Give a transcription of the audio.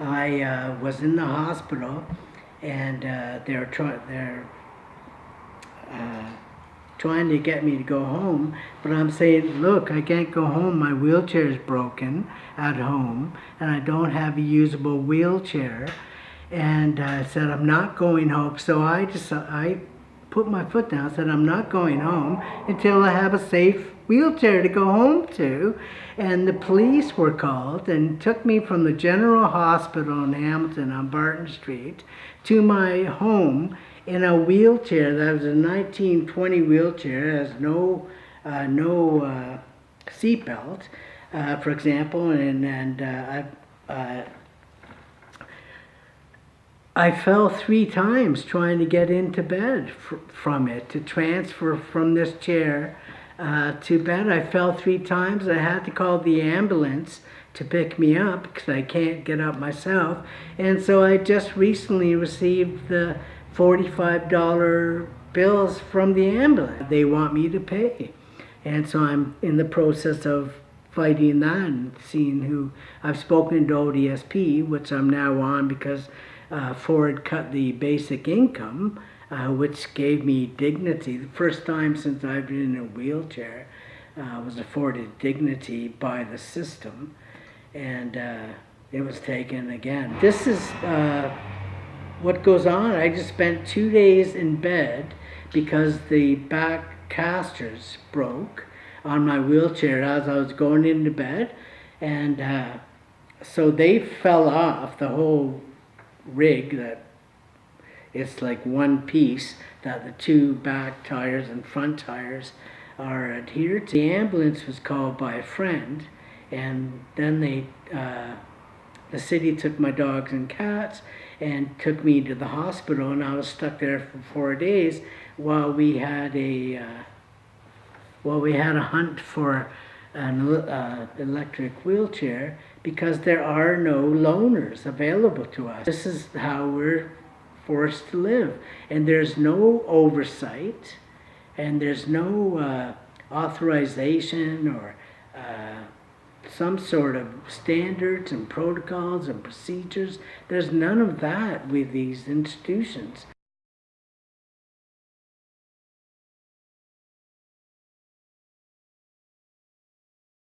I was in the hospital, and they're trying to get me to go home, but I'm saying, look, I can't go home. My wheelchair is broken at home, and I don't have a usable wheelchair. And I said, I'm not going home. So I put my foot down, said, I'm not going home until I have a safe wheelchair to go home to. And the police were called and took me from the General Hospital in Hampson on Barton Street to my home in a wheelchair. That was a 1920 wheelchair. It has no seatbelt, for example, I fell 3 times trying to get into bed from it, to transfer from this chair to bed. I fell 3 times. I had to call the ambulance to pick me up because I can't get up myself. And so I just recently received the $45 bills from the ambulance they want me to pay. And so I'm in the process of fighting that and seeing who. I've spoken to ODSP, which I'm now on because Ford cut the basic income, which gave me dignity. The first time since I've been in a wheelchair was afforded dignity by the system, and it was taken again. This is what goes on. I just spent 2 days in bed because the back casters broke on my wheelchair as I was going into bed, and so they fell off the whole rig. That it's like one piece that the 2 back tires and front tires are adhered to. The ambulance was called by a friend, and then the city took my dogs and cats and took me to the hospital, and I was stuck there for 4 days while we had a hunt for an electric wheelchair, because there are no loaners available to us. This is how we're forced to live, and there's no oversight, and there's no authorization or some sort of standards and protocols and procedures. There's none of that with these institutions.